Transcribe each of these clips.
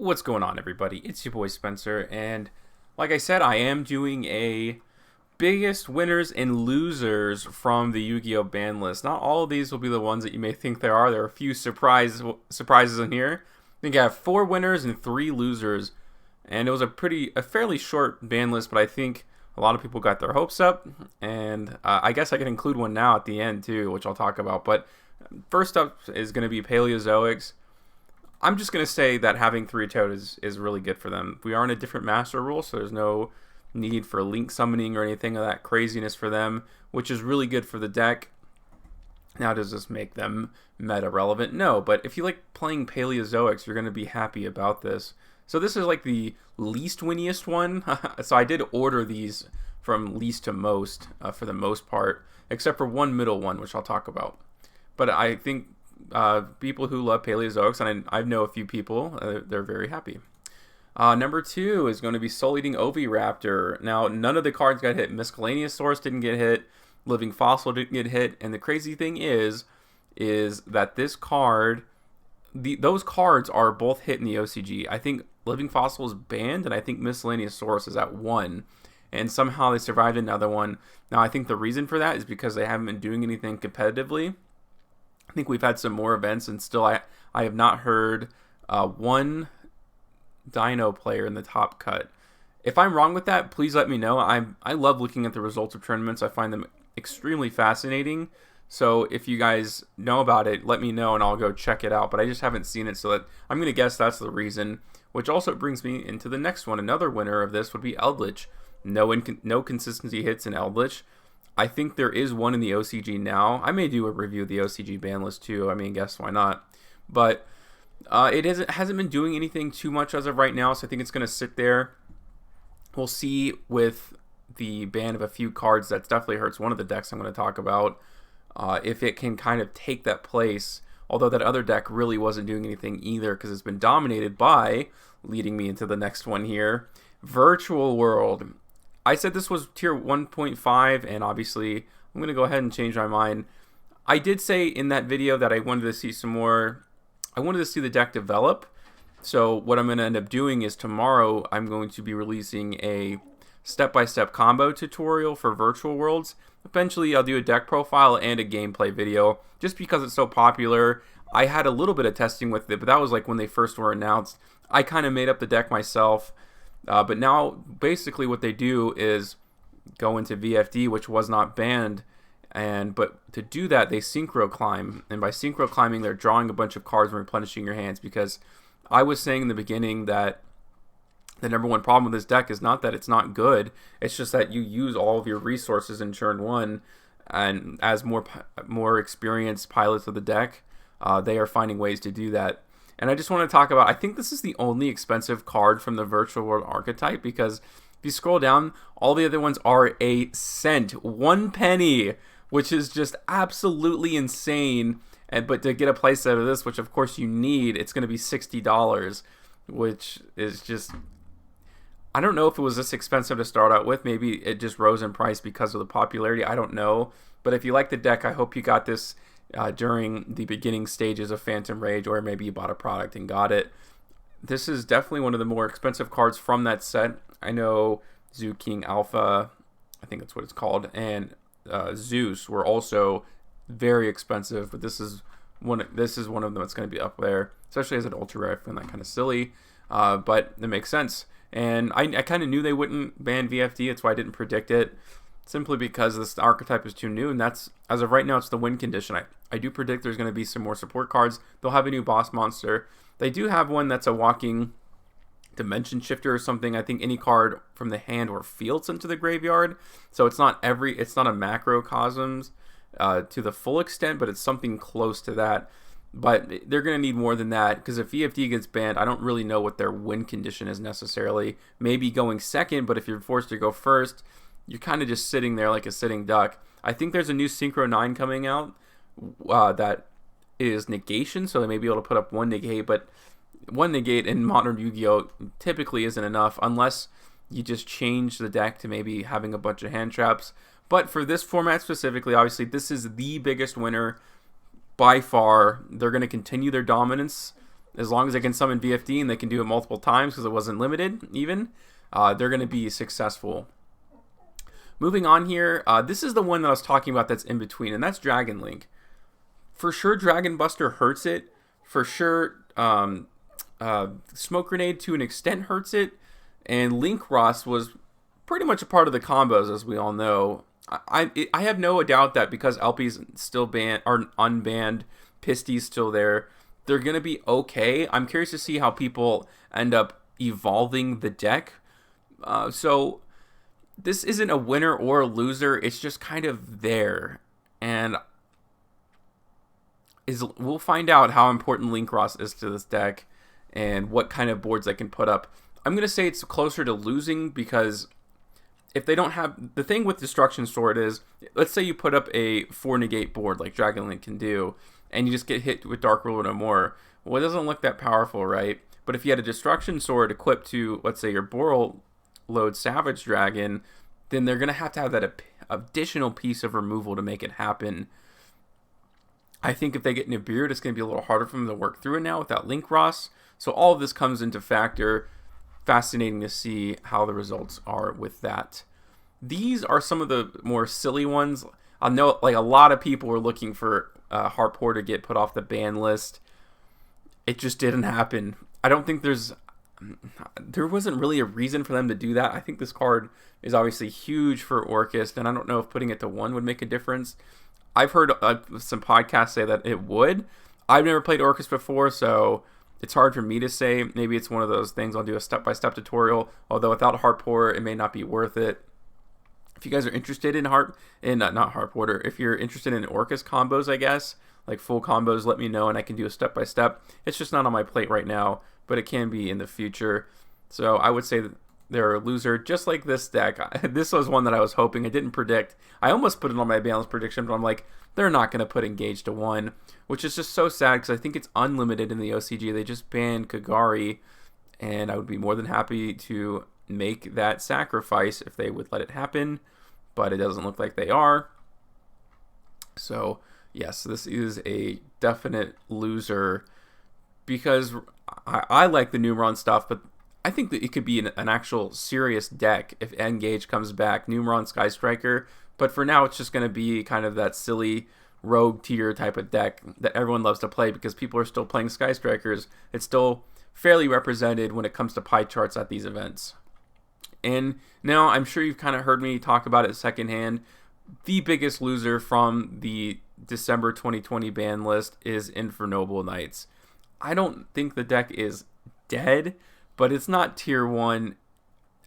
What's going on, everybody? It's your boy Spencer, and like I said, I am doing a biggest winners and losers from the Yu-Gi-Oh ban list. Not all of these will be the ones that you may think there are. There are a few surprises in here. I think I have 4 winners and 3 losers, and it was a fairly short ban list, but I think a lot of people got their hopes up, and I guess I can include one now at the end too, which I'll talk about. But first up is going to be Paleozoics. I'm just going to say that having 3 toad is really good for them. We are in a different master rule, so there's no need for link summoning or anything of that craziness for them, which is really good for the deck. Now, does this make them meta relevant? No, but if you like playing Paleozoics, you're going to be happy about this. So this is like the least winniest one. So I did order these from least to most for the most part, except for one middle one, which I'll talk about. But I think people who love Paleozoics, and I know a few people, they're very happy. Number 2 is going to be Soul Eating Ovoraptor. Now, none of the cards got hit. Miscellaneous Source didn't get hit. Living Fossil didn't get hit. And the crazy thing is that this card, those cards are both hit in the OCG. I think Living Fossil is banned, and I think Miscellaneous Source is at 1. And somehow they survived another one. Now, I think the reason for that is because they haven't been doing anything competitively. I think we've had some more events, and still I have not heard one Dino player in the top cut. If I'm wrong with that, please let me know. I love looking at the results of tournaments. I find them extremely fascinating. So if you guys know about it, let me know and I'll go check it out. But I just haven't seen it, so that I'm going to guess that's the reason. Which also brings me into the next one. Another winner of this would be Eldlich. No consistency hits in Eldlich. I think there is one in the OCG now. I may do a review of the OCG ban list too. I mean, guess why not? But it hasn't been doing anything too much as of right now, so I think it's going to sit there. We'll see with the ban of a few cards. That definitely hurts one of the decks I'm going to talk about. If it can kind of take that place, although that other deck really wasn't doing anything either because it's been dominated by, leading me into the next one here, Virtual World. I said this was tier 1.5, and obviously I'm going to go ahead and change my mind. I did say in that video that I wanted to see some more. I wanted to see the deck develop. So what I'm going to end up doing is tomorrow I'm going to be releasing a step-by-step combo tutorial for Virtual Worlds. Eventually I'll do a deck profile and a gameplay video just because it's so popular. I had a little bit of testing with it, but that was like when they first were announced. I kind of made up the deck myself. But now, basically, what they do is go into VFD, which was not banned, but to do that, they synchro climb, and by synchro climbing, they're drawing a bunch of cards and replenishing your hands. Because I was saying in the beginning that the number one problem with this deck is not that it's not good; it's just that you use all of your resources in turn 1, and as more experienced pilots of the deck, they are finding ways to do that. And I just want to talk about, I think this is the only expensive card from the Virtual World archetype, because if you scroll down, all the other ones are a cent, 1 penny, which is just absolutely insane. But to get a place out of this, which of course you need, it's going to be $60, which is just, I don't know if it was this expensive to start out with. Maybe it just rose in price because of the popularity. I don't know. But if you like the deck, I hope you got this during the beginning stages of Phantom Rage, or maybe you bought a product and got it. This is definitely one of the more expensive cards from that set. I know Zoo King Alpha, I think that's what it's called, and Zeus were also very expensive, but this is one of them that's going to be up there, especially as an ultra rare. I find that kind of silly, but it makes sense. And I kind of knew they wouldn't ban VFD. That's why I didn't predict it, simply because this archetype is too new, and that's, as of right now, it's the win condition. I do predict there's going to be some more support cards. They'll have a new boss monster. They do have one that's a walking dimension shifter or something. I think any card from the hand or field sent to the graveyard. So it's not a macrocosms to the full extent, but it's something close to that. But they're going to need more than that, because if VFD gets banned, I don't really know what their win condition is necessarily. Maybe going second, but if you're forced to go first, you're kind of just sitting there like a sitting duck. I think there's a new Synchro 9 coming out that is negation, so they may be able to put up 1 negate, but 1 negate in modern Yu-Gi-Oh! Typically isn't enough unless you just change the deck to maybe having a bunch of hand traps. But for this format specifically, obviously, this is the biggest winner by far. They're going to continue their dominance as long as they can summon VFD and they can do it multiple times because it wasn't limited even, they're going to be successful. Moving on here, this is the one that I was talking about that's in between, and that's Dragon Link. For sure, Dragon Buster hurts it. For sure, Smoke Grenade to an extent hurts it. And Link Ross was pretty much a part of the combos, as we all know. I have no doubt that because Elpie's still banned, or unbanned, Pisty's still there, they're going to be okay. I'm curious to see how people end up evolving the deck. So this isn't a winner or a loser. It's just kind of there. And we'll find out how important Link Ross is to this deck and what kind of boards they can put up. I'm going to say it's closer to losing because if they don't have... The thing with Destruction Sword is, let's say you put up a 4 negate board like Dragon Link can do, and you just get hit with Dark Ruler no more. Well, it doesn't look that powerful, right? But if you had a Destruction Sword equipped to, let's say, your Boral Load Savage Dragon, then they're going to have that additional piece of removal to make it happen. I think if they get Nibiru, it's going to be a little harder for them to work through it now without Link Ross. So all of this comes into factor. Fascinating to see how the results are with that. These are some of the more silly ones. I know like a lot of people were looking for Harpoor to get put off the ban list. It just didn't happen. I don't think there wasn't really a reason for them to do that. I think this card is obviously huge for Orcust, and I don't know if putting it to 1 would make a difference. I've heard some podcasts say that it would. I've never played Orcust before, so it's hard for me to say. Maybe it's one of those things I'll do a step-by-step tutorial, although without Harpoor, it may not be worth it. If you guys are interested in not Harpoor, if you're interested in Orcust combos, I guess, like full combos, let me know and I can do a step-by-step. It's just not on my plate right now, but it can be in the future. So I would say that they're a loser, just like this deck. This was one that I was hoping. I didn't predict. I almost put it on my balance prediction, but I'm like, they're not going to put Engage to 1, which is just so sad because I think it's unlimited in the OCG. They just banned Kagari, and I would be more than happy to make that sacrifice if they would let it happen, but it doesn't look like they are. So, yes, this is a definite loser because I like the Numeron stuff, but I think that it could be an actual serious deck if Engage comes back, Numeron Sky Striker. But for now, it's just going to be kind of that silly rogue tier type of deck that everyone loves to play because people are still playing Sky Strikers. It's still fairly represented when it comes to pie charts at these events. And now I'm sure you've kind of heard me talk about it secondhand. The biggest loser from the December 2020 ban list is Infernoble Knights. I don't think the deck is dead, but it's not tier 1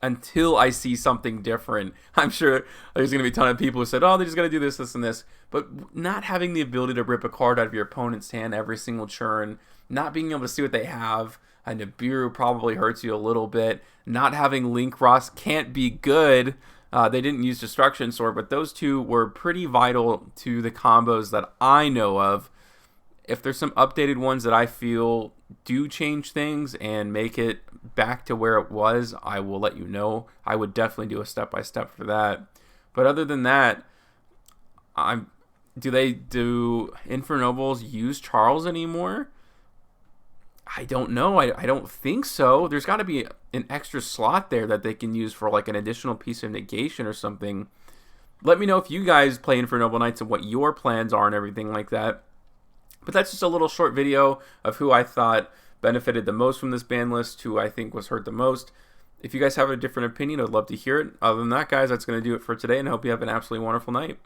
until I see something different. I'm sure there's going to be a ton of people who said, oh, they're just going to do this, this, and this. But not having the ability to rip a card out of your opponent's hand every single turn, not being able to see what they have, a Nibiru probably hurts you a little bit. Not having Link Ross can't be good. They didn't use Destruction Sword, but those two were pretty vital to the combos that I know of. If there's some updated ones that I feel do change things and make it back to where it was, I will let you know. I would definitely do a step-by-step for that. But other than that, do Infernobles use Charles anymore? I don't know. I don't think so. There's got to be an extra slot there that they can use for like an additional piece of negation or something. Let me know if you guys play Infernoble Knights and what your plans are and everything like that. But that's just a little short video of who I thought benefited the most from this ban list, who I think was hurt the most. If you guys have a different opinion, I'd love to hear it. Other than that, guys, that's going to do it for today, and I hope you have an absolutely wonderful night.